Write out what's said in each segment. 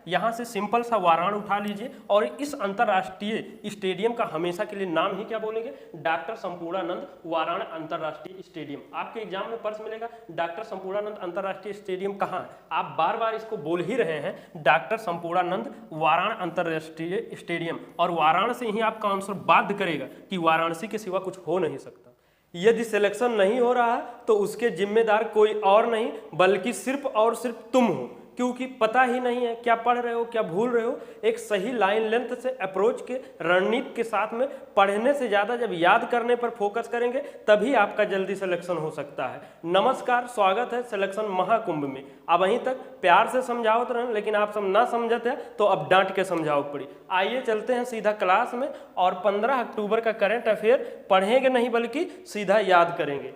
यहाँ से सिंपल सा वाराण उठा लीजिए और इस अंतर्राष्ट्रीय स्टेडियम का हमेशा के लिए नाम ही क्या बोलेंगे, डॉक्टर संपूर्णानंद वाराण अंतर्राष्ट्रीय स्टेडियम। आपके एग्जाम में प्रश्न मिलेगा डॉक्टर संपूर्णानंद अंतर्राष्ट्रीय स्टेडियम कहाँ है, आप बार बार इसको बोल ही रहे हैं, डॉक्टर संपूर्णानंद वाराण अंतर्राष्ट्रीय स्टेडियम, और वाराणसी ही आपका आंसर बाध्य करेगा कि वाराणसी के सिवा कुछ हो नहीं सकता। यदि सिलेक्शन नहीं हो रहा तो उसके जिम्मेदार कोई और नहीं बल्कि सिर्फ और सिर्फ तुम हो, क्योंकि पता ही नहीं है क्या पढ़ रहे हो क्या भूल रहे हो। एक सही लाइन लेंथ से अप्रोच के रणनीति के साथ में पढ़ने से ज़्यादा जब याद करने पर फोकस करेंगे तभी आपका जल्दी सिलेक्शन हो सकता है। नमस्कार, स्वागत है सिलेक्शन महाकुंभ में। अब वहीं तक प्यार से समझावत रहे, लेकिन आप सब ना समझते हैं तो अब डांट के समझाओ पड़ी। आइए चलते हैं सीधा क्लास में और 15 अक्टूबर का करंट अफेयर पढ़ेंगे नहीं बल्कि सीधा याद करेंगे।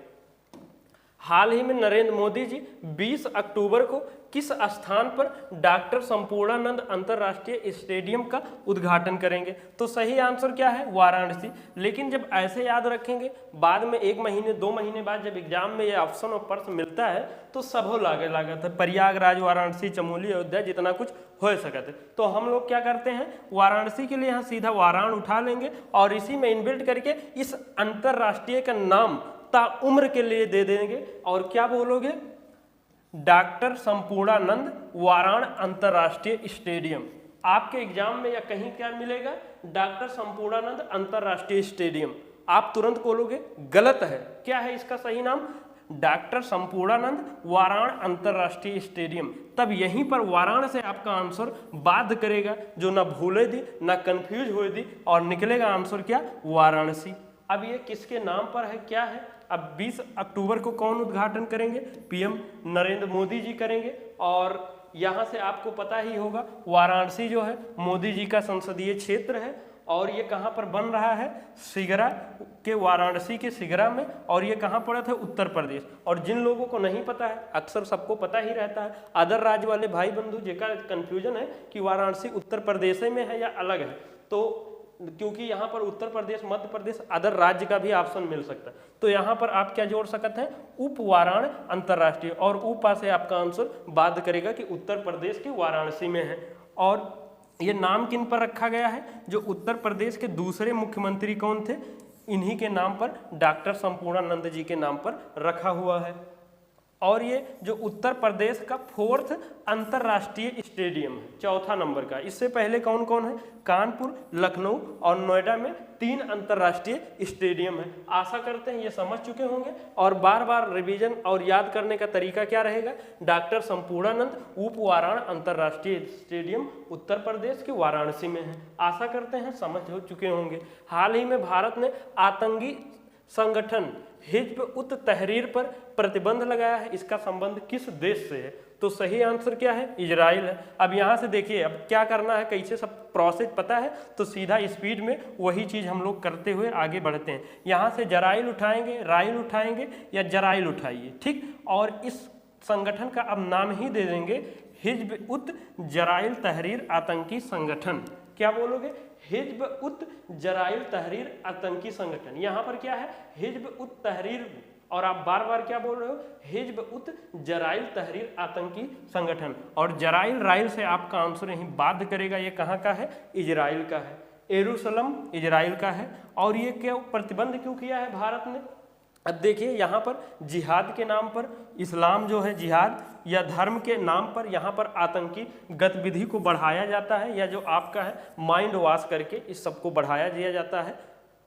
हाल ही में नरेंद्र मोदी जी 20 अक्टूबर को किस स्थान पर डॉक्टर संपूर्णानंद अंतर्राष्ट्रीय स्टेडियम का उद्घाटन करेंगे, तो सही आंसर क्या है, वाराणसी। लेकिन जब ऐसे याद रखेंगे बाद में 1 महीने 2 महीने बाद जब एग्जाम में ये ऑप्शन और प्रश्न मिलता है तो सबो लागे लागत है प्रयागराज, वाराणसी, चमोली, अयोध्या, जितना कुछ हो सकते। तो हम लोग क्या करते हैं, वाराणसी के लिए यहाँ सीधा वाराण उठा लेंगे और इसी में इनबिल्ट करके इस अंतर्राष्ट्रीय का नाम ता उम्र के लिए दे देंगे और क्या बोलोगे, डॉक्टर संपूर्णानंद वाराण अंतर्राष्ट्रीय स्टेडियम। आपके एग्जाम में या कहीं क्या मिलेगा, डॉक्टर संपूर्णानंद अंतर्राष्ट्रीय स्टेडियम, आप तुरंत बोलोगे गलत है। क्या है इसका सही नाम, डॉक्टर संपूर्णानंद वाराण अंतर्राष्ट्रीय स्टेडियम। तब यहीं पर वाराण से आपका आंसर बाध्य करेगा, जो ना भूले दी ना कंफ्यूज हुए दी, और निकलेगा आंसर क्या, वाराणसी। अब ये किसके नाम पर है, क्या है, अब 20 अक्टूबर को कौन उद्घाटन करेंगे, पीएम नरेंद्र मोदी जी करेंगे। और यहाँ से आपको पता ही होगा वाराणसी जो है मोदी जी का संसदीय क्षेत्र है और ये कहाँ पर बन रहा है, सिगरा के, वाराणसी के सिगरा में, और ये कहाँ पड़ा था, उत्तर प्रदेश। और जिन लोगों को नहीं पता है, अक्सर सबको पता ही रहता है, अदर राज्य वाले भाई बंधु जेका कंफ्यूजन है कि वाराणसी उत्तर प्रदेश में है या अलग है, तो क्योंकि यहाँ पर उत्तर प्रदेश, मध्य प्रदेश, अदर राज्य का भी ऑप्शन मिल सकता है, तो यहाँ पर आप क्या जोड़ सकते हैं, उप वाराण अंतर्राष्ट्रीय, और उपा से आपका आंसर बाध्य करेगा कि उत्तर प्रदेश के वाराणसी में है। और ये नाम किन पर रखा गया है, जो उत्तर प्रदेश के दूसरे मुख्यमंत्री कौन थे, इन्हीं के नाम पर, डॉक्टर संपूर्णानंद जी के नाम पर रखा हुआ है। और ये जो उत्तर प्रदेश का 4th अंतर्राष्ट्रीय स्टेडियम है, 4था नंबर का। इससे पहले कौन कौन है, कानपुर, लखनऊ और नोएडा में 3 अंतर्राष्ट्रीय स्टेडियम है। आशा करते हैं ये समझ चुके होंगे और बार बार रिवीजन और याद करने का तरीका क्या रहेगा, डॉक्टर संपूर्णानंद उप वाराण अंतर्राष्ट्रीय स्टेडियम उत्तर प्रदेश के वाराणसी में है। आशा करते हैं समझ हो चुके होंगे। हाल ही में भारत ने आतंकी संगठन हिज्ब उत तहरीर पर प्रतिबंध लगाया है, इसका संबंध किस देश से है, तो सही आंसर क्या है, इजराइल है। अब यहाँ से देखिए अब क्या करना है, कैसे सब प्रोसेस पता है, तो सीधा स्पीड में वही चीज़ हम लोग करते हुए आगे बढ़ते हैं। यहाँ से जराइल उठाएंगे, राइल उठाएंगे या जराइल उठाइए, ठीक। और इस संगठन का अब नाम ही दे देंगे हिज्ब उत जराइल तहरीर आतंकी संगठन। क्या बोलोगे, हिज्ब उत जराइल तहरीर आतंकी संगठन। यहाँ पर क्या है, हिज्ब उत तहरीर, और आप बार बार क्या बोल रहे हो, हिज्ब उत जराइल तहरीर आतंकी संगठन। और जराइल राइल से आपका आंसर यही बाध्य करेगा, ये कहाँ का है, इजराइल का है, यरूशलेम इजराइल का है। और ये क्या प्रतिबंध क्यों किया है भारत ने, अब देखिए यहाँ पर जिहाद के नाम पर, इस्लाम जो है जिहाद या धर्म के नाम पर यहाँ पर आतंकी गतिविधि को बढ़ाया जाता है, या जो आपका है माइंड वॉश करके इस सबको बढ़ाया दिया जाता है।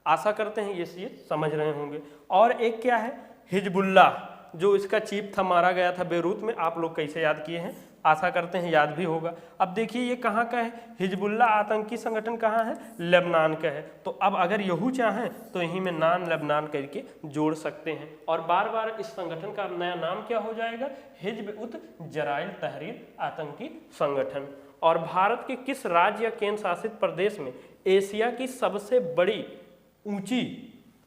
आशा करते हैं ये चीज़ समझ रहे होंगे। और एक क्या है, हिजबुल्लाह, जो इसका चीफ था, मारा गया था बेरूत में, आप लोग कैसे याद किए हैं, आशा करते हैं याद भी होगा। अब देखिए ये कहाँ का है, हिजबुल्लाह आतंकी संगठन कहाँ है, लेबनान का है। तो अब अगर यहू चाहें तो यहीं में नान लेबनान करके जोड़ सकते हैं। और बार बार इस संगठन का नया नाम क्या हो जाएगा, हिज्ब उत जराइल तहरीर आतंकी संगठन। और भारत के किस राज्य या केंद्र शासित प्रदेश में एशिया की सबसे बड़ी ऊंची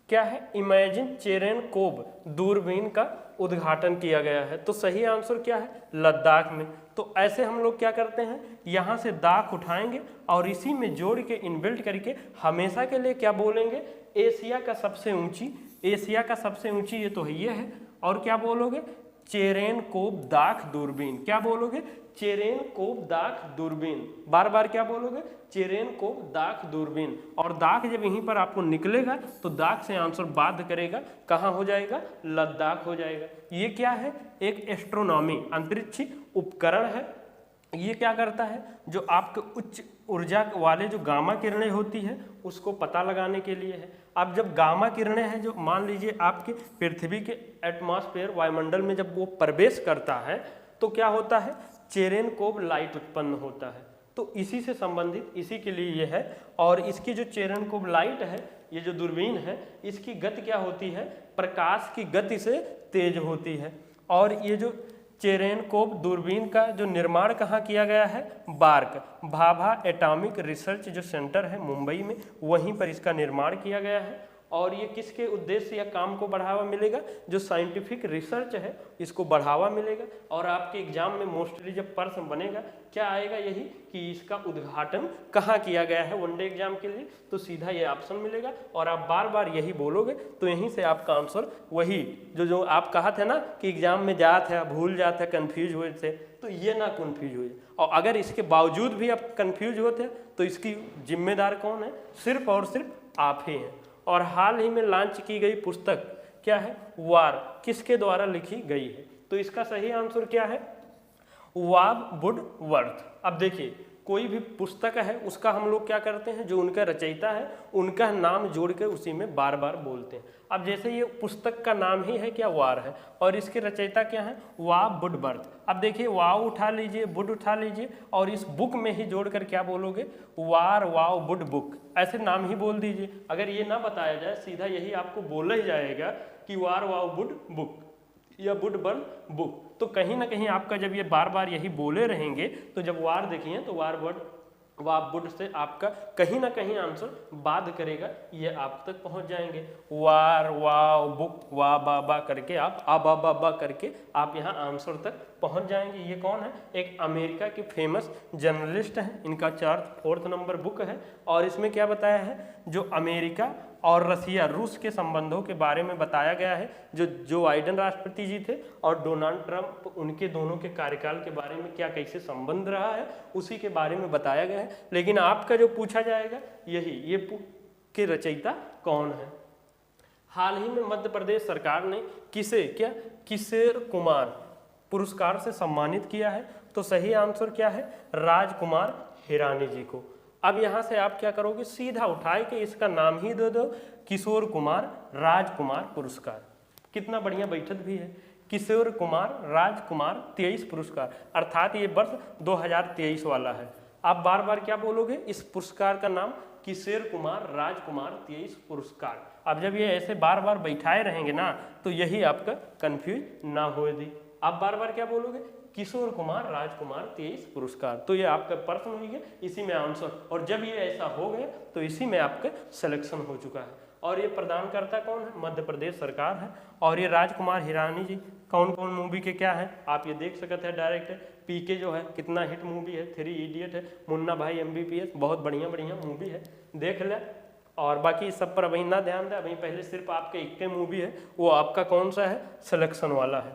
क्या है, इमेजिन चेरेनकोव दूरबीन का उद्घाटन किया गया है, तो सही आंसर क्या है, लद्दाख में। तो ऐसे हम लोग क्या करते हैं, यहाँ से दाख उठाएंगे और इसी में जोड़ के इनबिल्ट करके हमेशा के लिए क्या बोलेंगे, एशिया का सबसे ऊंची, एशिया का सबसे ऊंची ये तो ये है। और क्या बोलोगे, चेरेनकोव दाख दूरबीन, क्या बोलोगे, चेरेनकोव-दाख दूरबीन। बार बार क्या बोलोगे? चेरेनकोव-दाख दूरबीन। और दाख जब यहीं पर आपको निकलेगा तो दाख से आंसर बाध्य करेगा, कहाँ हो जाएगा? लद्दाख हो जाएगा। ये क्या है? एक एस्ट्रोनॉमी अंतरिक्षी उपकरण है। ये क्या करता है? जो आपके उच्च ऊर्जा वाले जो गामा किरणें होती है उसको पता लगाने के लिए है। अब जब गामा किरणें हैं, जो मान लीजिए आपके पृथ्वी के एटमॉस्फेयर वायुमंडल में जब वो प्रवेश करता है तो क्या होता है? चेरेनकोव लाइट उत्पन्न होता है। तो इसी से संबंधित, इसी के लिए ये है। और इसकी जो चेरेनकोव लाइट है, ये जो दूरबीन है, इसकी गति क्या होती है? प्रकाश की गति से तेज होती है। और ये जो चेरेनकोव दूरबीन का जो निर्माण कहाँ किया गया है? बार्क भाभा एटॉमिक रिसर्च जो सेंटर है मुंबई में, वहीं पर इसका निर्माण किया गया है। और ये किसके उद्देश्य या काम को बढ़ावा मिलेगा? जो साइंटिफिक रिसर्च है इसको बढ़ावा मिलेगा। और आपके एग्जाम में मोस्टली जब प्रश्न बनेगा क्या आएगा? यही कि इसका उद्घाटन कहाँ किया गया है वनडे एग्जाम के लिए, तो सीधा ये ऑप्शन मिलेगा। और आप बार बार यही बोलोगे तो यहीं से आपका आंसर वही जो आप कहा थे ना कि एग्जाम में जाते हैं भूल जाते हैं कन्फ्यूज हुए थे, तो ये ना कन्फ्यूज हुए। और अगर इसके बावजूद भी आप कन्फ्यूज होते हैं तो इसकी जिम्मेदार कौन है? सिर्फ और सिर्फ आप ही हैं। और हाल ही में लॉन्च की गई पुस्तक क्या है? वार किसके द्वारा लिखी गई है? तो इसका सही आंसर क्या है? वाब वुडवर्थ। अब देखिए, कोई भी पुस्तक है उसका हम लोग क्या करते हैं? जो उनका रचयिता है उनका नाम जोड़ के उसी में बार बार बोलते हैं। अब जैसे ये पुस्तक का नाम ही है क्या? वार है, और इसके रचयिता क्या है? वाब वुडवर्थ। अब देखिए, वाव उठा लीजिए, वुड उठा लीजिए, और इस बुक में ही जोड़कर क्या बोलोगे? वार वाव वुड बुक, ऐसे नाम ही बोल दीजिए। अगर ये ना बताया जाए, सीधा यही आपको बोला ही जाएगा कि वार वाव वुड बुक या वुडवर्थ बुक। तो कहीं ना कहीं आपका जब ये बार बार यही बोले रहेंगे तो जब वार देखिए तो वार वर्ड वाब वुड से आपका कहीं ना कहीं आंसर बाध करेगा, ये आप तक पहुंच जाएंगे। वार वाव बुक वा बा बा करके आप आ बा बा बा करके आप यहाँ आंसर तक पहुंच जाएंगे। ये कौन है? एक अमेरिका के फेमस जर्नलिस्ट हैं। इनका 4th नंबर बुक है। और इसमें क्या बताया है? जो अमेरिका और रसिया रूस के संबंधों के बारे में बताया गया है। जो बाइडेन राष्ट्रपति जी थे और डोनाल्ड ट्रंप, उनके दोनों के कार्यकाल के बारे में क्या कैसे संबंध रहा है उसी के बारे में बताया गया है। लेकिन आपका जो पूछा जाएगा यही, ये के रचयिता कौन है? हाल ही में मध्य प्रदेश सरकार ने किसे क्या किशोर कुमार पुरस्कार से सम्मानित किया है? तो सही आंसर क्या है? राजकुमार हिरानी जी को। अब यहाँ से आप क्या करोगे? सीधा उठाए के इसका नाम ही दे दो, किशोर कुमार राजकुमार पुरस्कार। कितना बढ़िया बैठक भी है, किशोर कुमार राजकुमार 23 पुरस्कार, अर्थात ये वर्ष 2023 वाला है। आप बार बार क्या बोलोगे? इस पुरस्कार का नाम किशोर कुमार राजकुमार 23 पुरस्कार। अब जब ये ऐसे बार बार बैठाए रहेंगे ना तो यही आपका कंफ्यूज ना हो दी। आप बार बार क्या बोलोगे? किशोर कुमार राजकुमार 23 पुरस्कार। तो ये आपका प्रश्न हुई है, इसी में आंसर। और जब ये ऐसा हो गया तो इसी में आपका सिलेक्शन हो चुका है। और ये प्रदान करता कौन है? मध्य प्रदेश सरकार है। और ये राजकुमार हिरानी जी कौन कौन मूवी के क्या है आप ये देख सकते हैं डायरेक्ट। पीके जो है कितना हिट मूवी है, 3 इडियट है, मुन्ना भाई MBBS, बहुत बढ़िया बढ़िया मूवी है, देख ले। और बाकी सब पर अभी ना ध्यान दें, अभी पहले सिर्फ आपके एक मूवी है, वो आपका कौन सा है? सिलेक्शन वाला है।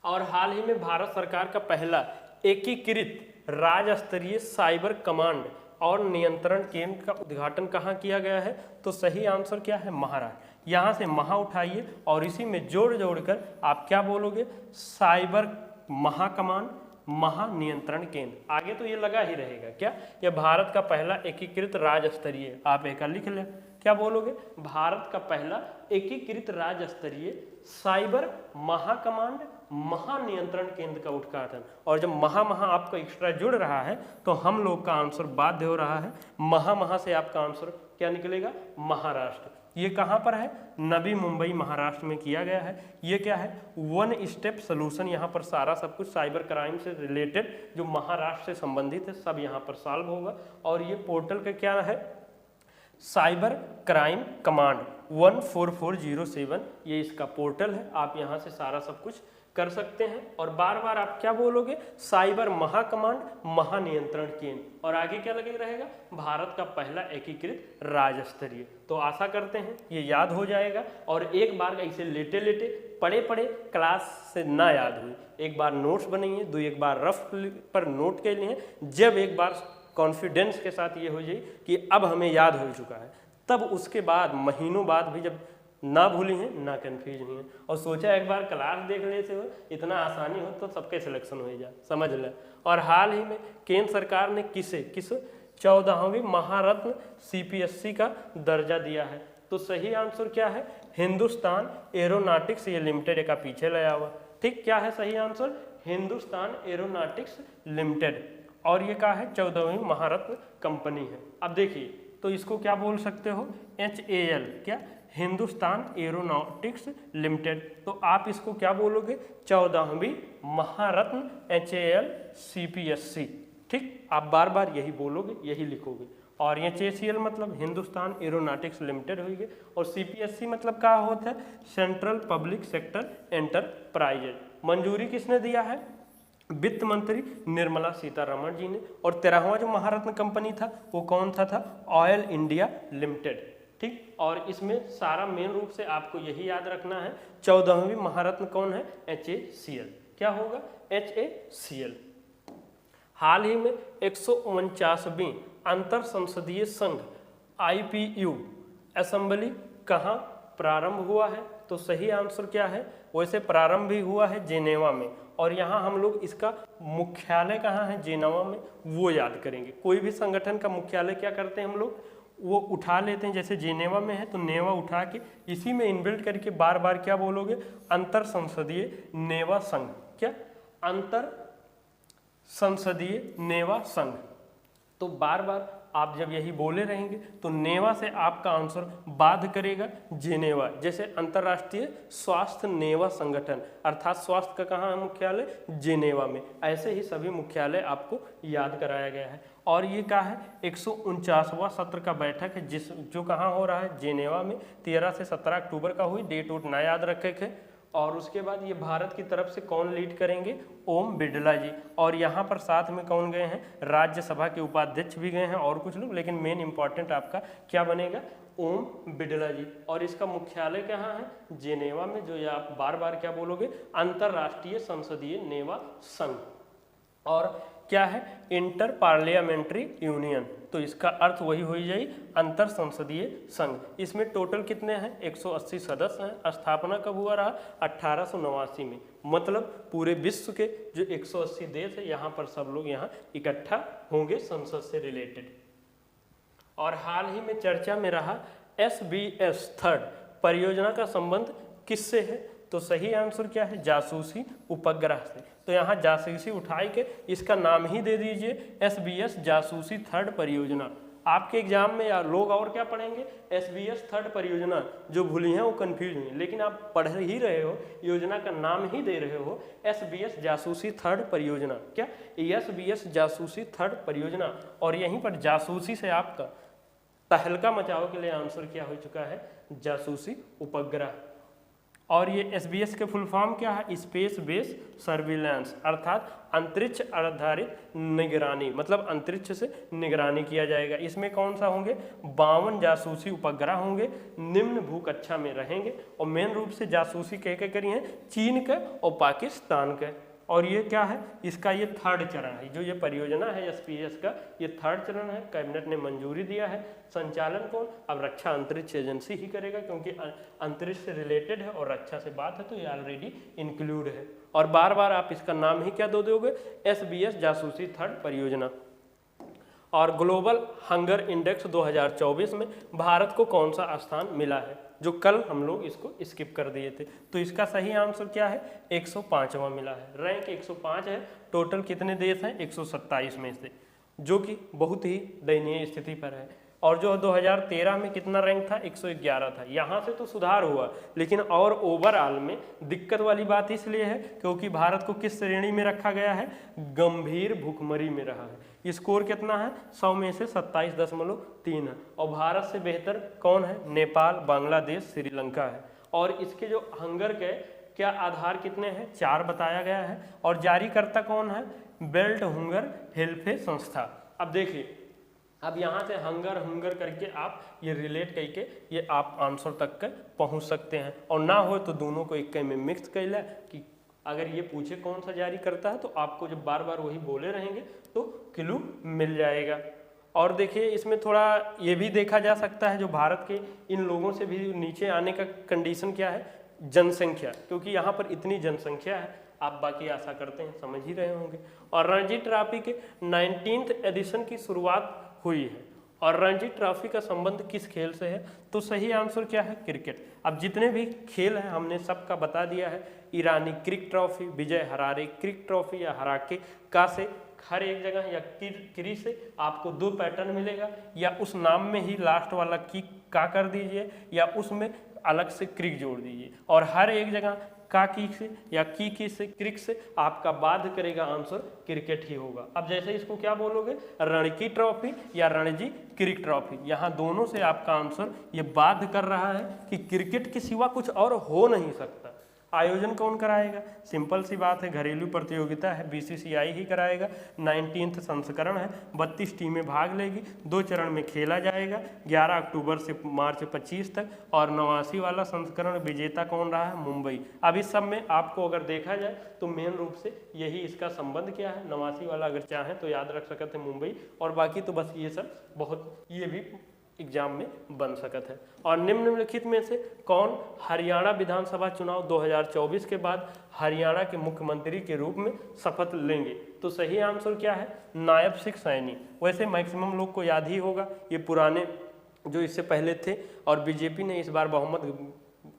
और हाल ही में भारत सरकार का पहला एकीकृत राज्य स्तरीय साइबर कमांड और नियंत्रण केंद्र का उद्घाटन कहाँ किया गया है? तो सही आंसर क्या है? महाराष्ट्र। यहाँ से महा उठाइए और इसी में जोड़ जोड़कर आप क्या बोलोगे? साइबर महाकमांड महानियंत्रण केंद्र। आगे तो ये लगा ही रहेगा क्या? ये भारत का पहला एकीकृत राज्य स्तरीय, आप एक लिख लें, क्या बोलोगे? भारत का पहला एकीकृत राज्य स्तरीय साइबर महाकमांड महानियंत्रण केंद्र का उद्घाटन। और जब महा आपका एक्स्ट्रा जुड़ रहा है तो हम लोग का आंसर बाध्य हो रहा है। महा से आपका आंसर क्या निकलेगा? महाराष्ट्र। ये कहाँ पर है? नवी मुंबई महाराष्ट्र में किया गया है। ये क्या है? 1 स्टेप सोल्यूशन। यहाँ पर सारा सब कुछ साइबर क्राइम से रिलेटेड जो महाराष्ट्र से संबंधित है सब यहाँ पर सॉल्व होगा। और ये पोर्टल का क्या है? साइबर क्राइम कमांड 14407, ये इसका पोर्टल है। आप यहाँ से सारा सब कुछ कर सकते हैं। और बार बार आप क्या बोलोगे, साइबर महाकमांड महानियंत्रण केंद्र, और आगे क्या लगे रहेगा, भारत का पहला एकीकृत राज्य स्तरीय। तो आशा करते हैं ये याद हो जाएगा, और एक बार ऐसे लेटे लेटे पढ़े पढ़े क्लास से ना याद हुई, एक बार नोट्स बनाइए, दो एक बार रफ पर नोट के लिए, जब एक बार कॉन्फिडेंस के साथ ये हो जाए कि अब हमें याद हो चुका है, तब उसके बाद महीनों बाद भी जब ना भूली हैं ना कंफ्यूज नहीं है, और सोचा एक बार क्लास देख लेते हो इतना आसानी हो तो सबके सिलेक्शन हो जाए, समझ ले। और हाल ही में केंद्र सरकार ने किस 14वीं महारत्न CPSC का दर्जा दिया है, तो सही आंसर क्या है, हिंदुस्तान एरोनॉटिक्स ये लिमिटेड का पीछे लाया हुआ, ठीक, क्या है सही आंसर, हिंदुस्तान एरोनॉटिक्स लिमिटेड, और ये क्या है 14वीं महारत्न कंपनी है। अब देखिए तो इसको क्या बोल सकते हो, HAL, क्या, हिंदुस्तान एरोनॉटिक्स लिमिटेड, तो आप इसको क्या बोलोगे, 14वीं महारत्न HAL CPSC, ठीक, आप बार बार यही बोलोगे, यही लिखोगे। और ये HAL मतलब हिंदुस्तान एरोनॉटिक्स लिमिटेड होगी, और CPSC मतलब क्या होता है, सेंट्रल पब्लिक सेक्टर एंटरप्राइजेज। मंजूरी किसने दिया है, वित्त मंत्री निर्मला सीतारमण जी ने। और 13वां जो महारत्न कंपनी था वो कौन सा था, ऑयल इंडिया लिमिटेड, ठीक। और इसमें सारा मेन रूप से आपको यही याद रखना है, 14वीं महारत्न कौन है, HACL, क्या होगा, HACL। हाल ही में 149वीं अंतर संसदीय संघ IPU असेंबली कहाँ प्रारंभ हुआ है, तो सही आंसर क्या है, वैसे प्रारंभ भी हुआ है जेनेवा में, और यहाँ हम लोग इसका मुख्यालय कहाँ है, जेनेवा में, वो याद करेंगे। कोई भी संगठन का मुख्यालय क्या करते हैं हम लोग, वो उठा लेते हैं, जैसे जेनेवा में है तो नेवा उठा के इसी में इनबिल्ट करके बार बार क्या बोलोगे, अंतर संसदीय नेवा संघ, क्या, अंतर संसदीय नेवा संघ। तो बार बार आप जब यही बोले रहेंगे तो नेवा से आपका आंसर बाध करेगा जेनेवा, जैसे अंतर्राष्ट्रीय स्वास्थ्य नेवा संगठन, अर्थात स्वास्थ्य का कहाँ है मुख्यालय, जेनेवा में, ऐसे ही सभी मुख्यालय आपको याद कराया गया है। और ये क्या है, 149वां सत्र का बैठक है जो कहाँ हो रहा है, जेनेवा में, 13 से 17 अक्टूबर का हुई, डेट वोट ना याद रखे थे। और उसके बाद ये भारत की तरफ से कौन लीड करेंगे, ओम बिड़ला जी, और यहाँ पर साथ में कौन गए हैं, राज्यसभा के उपाध्यक्ष भी गए हैं और कुछ लोग, लेकिन मेन इंपॉर्टेंट आपका क्या बनेगा, ओम बिड़ला जी। और इसका मुख्यालय कहाँ है, जेनेवा में, जो ये आप बार बार क्या बोलोगे, अंतर्राष्ट्रीय संसदीय नेवा संघ। और क्या है, इंटर पार्लियामेंट्री यूनियन, तो इसका अर्थ वही हो जाए अंतर संसदीय संघ। इसमें टोटल कितने हैं, 180 सदस्य हैं। स्थापना कब हुआ रहा, 1889 में, मतलब पूरे विश्व के जो 180 देश है यहाँ पर सब लोग यहाँ इकट्ठा होंगे संसद से रिलेटेड। और हाल ही में चर्चा में रहा SBS 3 परियोजना का संबंध किससे है, तो सही आंसर क्या है, जासूसी उपग्रह से। तो यहाँ जासूसी उठाई के इसका नाम ही दे दीजिए SBS जासूसी 3 परियोजना। आपके एग्जाम में या लोग और क्या पढ़ेंगे, SBS 3 परियोजना, जो भूली हैं वो कंफ्यूज हुई, लेकिन आप पढ़ ही रहे हो, योजना का नाम ही दे रहे हो SBS जासूसी 3 परियोजना, क्या, SBS जासूसी 3 परियोजना। और यहीं पर जासूसी से आपका तहलका मचाओ के लिए आंसर क्या हो चुका है, जासूसी उपग्रह। और ये SBS के फुल फॉर्म क्या है, स्पेस बेस सर्विलांस, अर्थात अंतरिक्ष आधारित निगरानी, मतलब अंतरिक्ष से निगरानी किया जाएगा। इसमें कौन सा होंगे, 52 जासूसी उपग्रह होंगे, निम्न भूकक्षा में रहेंगे, और मेन रूप से जासूसी कह के करी है चीन का और पाकिस्तान का। और ये क्या है, इसका ये 3rd चरण है, जो ये परियोजना है SPS का, ये 3rd चरण है, कैबिनेट ने मंजूरी दिया है। संचालन कौन, अब रक्षा अंतरिक्ष एजेंसी ही करेगा, क्योंकि अंतरिक्ष से रिलेटेड है और रक्षा से बात है तो ये ऑलरेडी इंक्लूड है। और बार बार आप इसका नाम ही क्या दे दोगे, SBS जासूसी 3rd परियोजना। और ग्लोबल हंगर इंडेक्स 2024 में भारत को कौन सा स्थान मिला है, जो कल हम लोग इसको स्किप कर दिए थे, तो इसका सही आंसर क्या है, 105वां मिला है। रैंक 105 है, टोटल कितने देश हैं, 127 में से, जो कि बहुत ही दयनीय स्थिति पर है। और जो 2013 में कितना रैंक था, 111 था। यहाँ से तो सुधार हुआ, लेकिन और ओवरऑल में दिक्कत वाली बात इसलिए है क्योंकि भारत को किस श्रेणी में रखा गया है, गंभीर भूखमरी में रहा है। स्कोर कितना है, 100 में से 27.3 है। और भारत से बेहतर कौन है, नेपाल, बांग्लादेश, श्रीलंका है। और इसके जो हंगर के क्या आधार कितने हैं? 4 बताया गया है। और जारीकर्ता कौन है? बेल्ट हुंगर हेल्फे संस्था। अब देखिए, अब यहाँ से हंगर करके आप ये रिलेट करके ये आप आंसर तक के पहुँच सकते हैं। और ना हो तो दोनों को एक में मिक्स कर ले कि अगर ये पूछे कौन सा जारी करता है तो आपको जब बार बार वही बोले रहेंगे तो क्लू मिल जाएगा। और देखिए इसमें थोड़ा ये भी देखा जा सकता है, जो भारत के इन लोगों से भी नीचे आने का कंडीशन क्या है? जनसंख्या, क्योंकि यहाँ पर इतनी जनसंख्या है, आप बाकी आशा करते हैं समझ ही रहे होंगे। और रणजी ट्रॉफी के 19th एडिशन की शुरुआत हुई है। और रणजी ट्रॉफी का संबंध किस खेल से है? तो सही आंसर क्या है? क्रिकेट। अब जितने भी खेल हैं हमने सबका बता दिया है। ईरानी क्रिक ट्रॉफी, विजय हरारे क्रिक ट्रॉफी या हराके का से, हर एक जगह या क्री से आपको 2 पैटर्न मिलेगा, या उस नाम में ही लास्ट वाला की का कर दीजिए या उसमें अलग से क्रिक जोड़ दीजिए। और हर एक जगह का की से या की से क्रिक से आपका बाध्य करेगा आंसर क्रिकेट ही होगा। अब जैसे इसको क्या बोलोगे? रणकी ट्रॉफी या रणजी क्रिक ट्रॉफी। यहाँ दोनों से आपका आंसर ये बाध्य कर रहा है कि क्रिकेट के सिवा कुछ और हो नहीं सकता। आयोजन कौन कराएगा? सिंपल सी बात है, घरेलू प्रतियोगिता है, बीसीसीआई ही कराएगा। 19th संस्करण है, 32 टीमें भाग लेगी, 2 चरण में खेला जाएगा, 11 अक्टूबर से मार्च 25 तक। और 89 वाला संस्करण विजेता कौन रहा है? मुंबई। अब इस सब में आपको अगर देखा जाए तो मेन रूप से यही इसका संबंध क्या है? 89 वाला अगर चाहें तो याद रख सकते हैं मुंबई, और बाकी तो बस ये सब बहुत ये भी एग्जाम में बन सकत है। और निम्नलिखित में से कौन हरियाणा विधानसभा चुनाव 2024 के बाद हरियाणा के मुख्यमंत्री के रूप में शपथ लेंगे? तो सही आंसर क्या है? नायब सिंह सैनी। वैसे मैक्सिमम लोग को याद ही होगा, ये पुराने जो इससे पहले थे, और बीजेपी ने इस बार बहुमत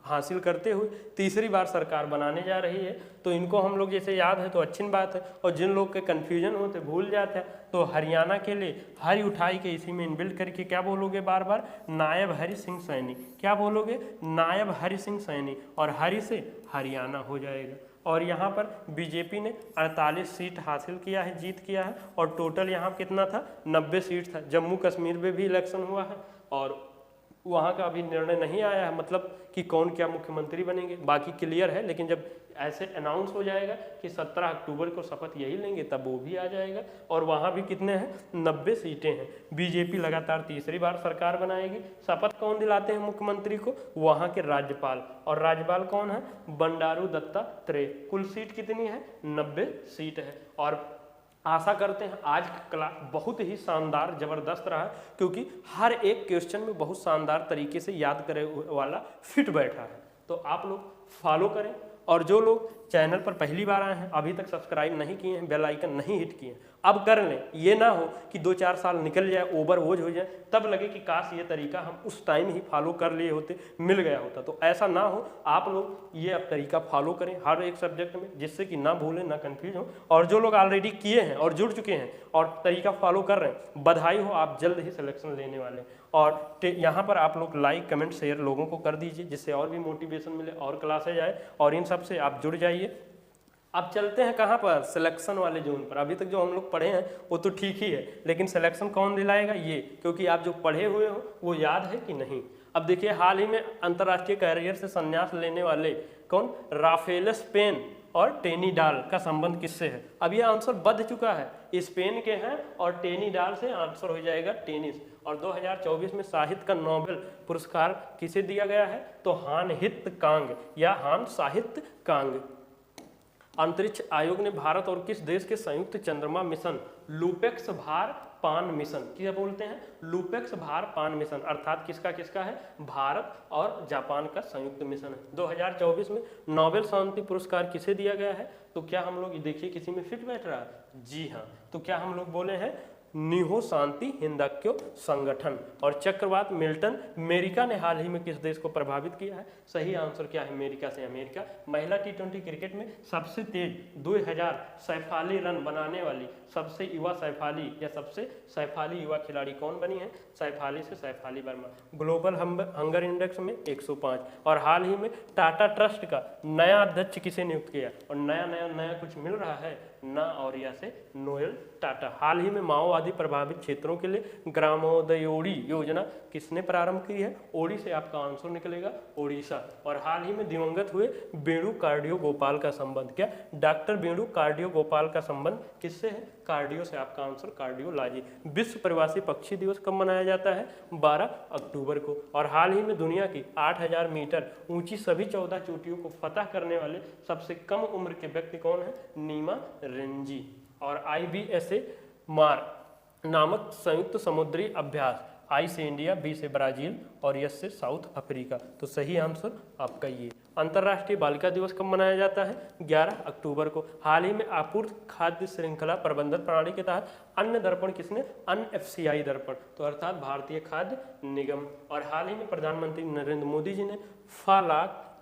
हासिल करते हुए तीसरी बार सरकार बनाने जा रही है, तो इनको हम लोग जैसे याद है तो अच्छी बात है। और जिन लोग के कन्फ्यूजन होते भूल जाते हैं तो हरियाणा के लिए हरि उठाई के इसी में इनबिल्ट करके क्या बोलोगे बार बार? नायब हरि सिंह सैनी। क्या बोलोगे? नायब हरि सिंह सैनी। और हरि से हरियाणा हो जाएगा। और यहाँ पर बीजेपी ने 48 सीट हासिल किया है, जीत किया है। और टोटल यहाँ कितना था? 90 सीट था। जम्मू कश्मीर में भी इलेक्शन हुआ है और वहाँ का अभी निर्णय नहीं आया है, मतलब कि कौन क्या मुख्यमंत्री बनेंगे, बाकी क्लियर है। लेकिन जब ऐसे अनाउंस हो जाएगा कि 17 अक्टूबर को शपथ यही लेंगे तब वो भी आ जाएगा। और वहाँ भी कितने हैं? 90 सीटें हैं। बीजेपी लगातार तीसरी बार सरकार बनाएगी। शपथ कौन दिलाते हैं मुख्यमंत्री को? वहाँ के राज्यपाल। और राज्यपाल कौन है? बंडारू दत्तात्रेय। कुल सीट कितनी है? 90 सीट है। और आशा करते हैं आज का क्लास बहुत ही शानदार जबरदस्त रहा, क्योंकि हर एक क्वेश्चन में बहुत शानदार तरीके से याद करे वाला फिट बैठा है। तो आप लोग फॉलो करें, और जो लोग चैनल पर पहली बार आए हैं अभी तक सब्सक्राइब नहीं किए हैं, बेल आइकन नहीं हिट किए हैं, अब कर लें। ये ना हो कि 2-4 साल निकल जाए, ओवर वोज हो जाए, तब लगे कि काश ये तरीका हम उस टाइम ही फॉलो कर लिए होते, मिल गया होता। तो ऐसा ना हो, आप लोग ये अब तरीका फॉलो करें हर एक सब्जेक्ट में, जिससे कि ना भूलें ना कन्फ्यूज हो। और जो लोग ऑलरेडी किए हैं और जुड़ चुके हैं और तरीका फॉलो कर रहे हैं, बधाई हो, आप जल्द ही सिलेक्शन लेने वाले हैं। और यहाँ पर आप लोग लाइक कमेंट शेयर लोगों को कर दीजिए, जिससे और भी मोटिवेशन मिले और क्लासेज आए, और इन सब से आप जुड़ जाइए। अब चलते हैं कहाँ पर? सिलेक्शन वाले जोन पर। अभी तक जो हम लोग पढ़े हैं वो तो ठीक ही है, लेकिन सिलेक्शन कौन दिलाएगा? ये, क्योंकि आप जो पढ़े हुए हो वो याद है कि नहीं। अब देखिए, हाल ही में अंतर्राष्ट्रीय कैरियर से संन्यास लेने वाले कौन? राफेल स्पेन और टेनिडाल का संबंध किससे है? अब ये आंसर बद चुका है, स्पेन के हैं, और टेनिडाल से आंसर हो जाएगा टेनिस। और 2024 में साहित्य का नोबेल पुरस्कार किसे दिया गया है? तो हान हित कांग या हान साहित्य कांग। अंतरिक्ष आयोग ने भारत और किस देश के संयुक्त चंद्रमा मिशन लूपेक्स भार पान मिशन, क्या बोलते हैं? लूपेक्स भार पान मिशन, अर्थात किसका है? भारत और जापान का संयुक्त मिशन है। 2024 में नोबेल शांति पुरस्कार किसे दिया गया है? तो क्या हम लोग देखिए किसी में फिट बैठ रहा है? जी हाँ, तो क्या हम लोग बोले हैं? निहो शांति हिंदक्यो संगठन। और चक्रवात मिल्टन अमेरिका ने हाल ही में किस देश को प्रभावित किया है? सही आंसर क्या है? अमेरिका से। अमेरिका महिला T20 क्रिकेट में सबसे तेज 2000 सैफाली रन बनाने वाली सबसे युवा सैफाली या सबसे सैफाली युवा खिलाड़ी कौन बनी है? सैफाली से Shafali Verma. Global hunger index में 105। और हाल ही में टाटा ट्रस्ट का नया अध्यक्ष किसे नियुक्त किया? और नया कुछ मिल रहा है? ना औरिया से नोएल टाटा। हाल ही में माओवादी प्रभावित क्षेत्रों के लिए ग्रामोदयोड़ी योजना किसने प्रारंभ की है? ओडी से आपका आंसर निकलेगा ओडिशा। और हाल ही में दिवंगत हुए वेणु कार्डियो गोपाल का संबंध, क्या डॉक्टर वेणु कार्डियो गोपाल का संबंध किससे है? कार्डियो से आपका आंसर कार्डियोलॉजी। विश्व प्रवासी पक्षी दिवस कब मनाया जाता है? 12 अक्टूबर को। और हाल ही में दुनिया की 8000 मीटर ऊंची सभी 14 चोटियों को फतह करने वाले सबसे कम उम्र के व्यक्ति कौन है? नीमा रेंजी। और IBSA मार नामक संयुक्त समुद्री अभ्यास, I से इंडिया, B से ब्राजील और S से साउथ अफ्रीका। तो सही आंसर आपका ये। अंतर्राष्ट्रीय बालिका दिवस कब मनाया जाता है? 11 अक्टूबर को। हाल ही में आपूर्ति खाद्य श्रृंखला प्रबंधन प्रणाली के तहत अन्न दर्पण किसने? NFCI दर्पण, तो अर्थात भारतीय खाद्य निगम। और हाल ही में प्रधानमंत्री नरेंद्र मोदी जी ने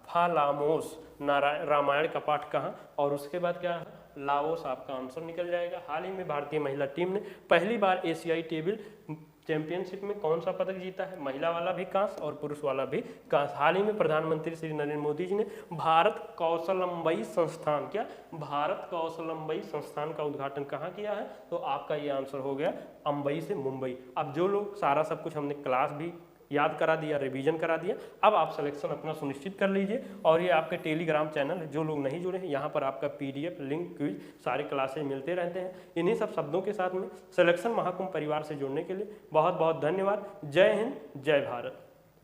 फालामोस रामायण का पाठ कहाँ और उसके बाद क्या है? लाओस आपका आंसर निकल जाएगा। हाल ही में भारतीय महिला टीम ने पहली बार एशियाई टेबल चैंपियनशिप में कौन सा पदक जीता है? महिला वाला भी कांस्य और पुरुष वाला भी कांस्य। हाल ही में प्रधानमंत्री श्री नरेंद्र मोदी जी ने भारत कौशलंबई संस्थान, क्या भारत कौशलंबई संस्थान का उद्घाटन कहाँ किया है? तो आपका ये आंसर हो गया अंबई से मुंबई। अब जो लोग सारा सब कुछ हमने क्लास भी याद करा दिया, रिवीजन करा दिया, अब आप सिलेक्शन अपना सुनिश्चित कर लीजिए। और ये आपके टेलीग्राम चैनल है, जो लोग नहीं जुड़े हैं यहाँ पर आपका PDF लिंक क्विज सारे क्लासेज मिलते रहते हैं। इन्हीं सब शब्दों के साथ में सिलेक्शन महाकुंभ परिवार से जुड़ने के लिए बहुत बहुत धन्यवाद। जय हिंद, जय भारत।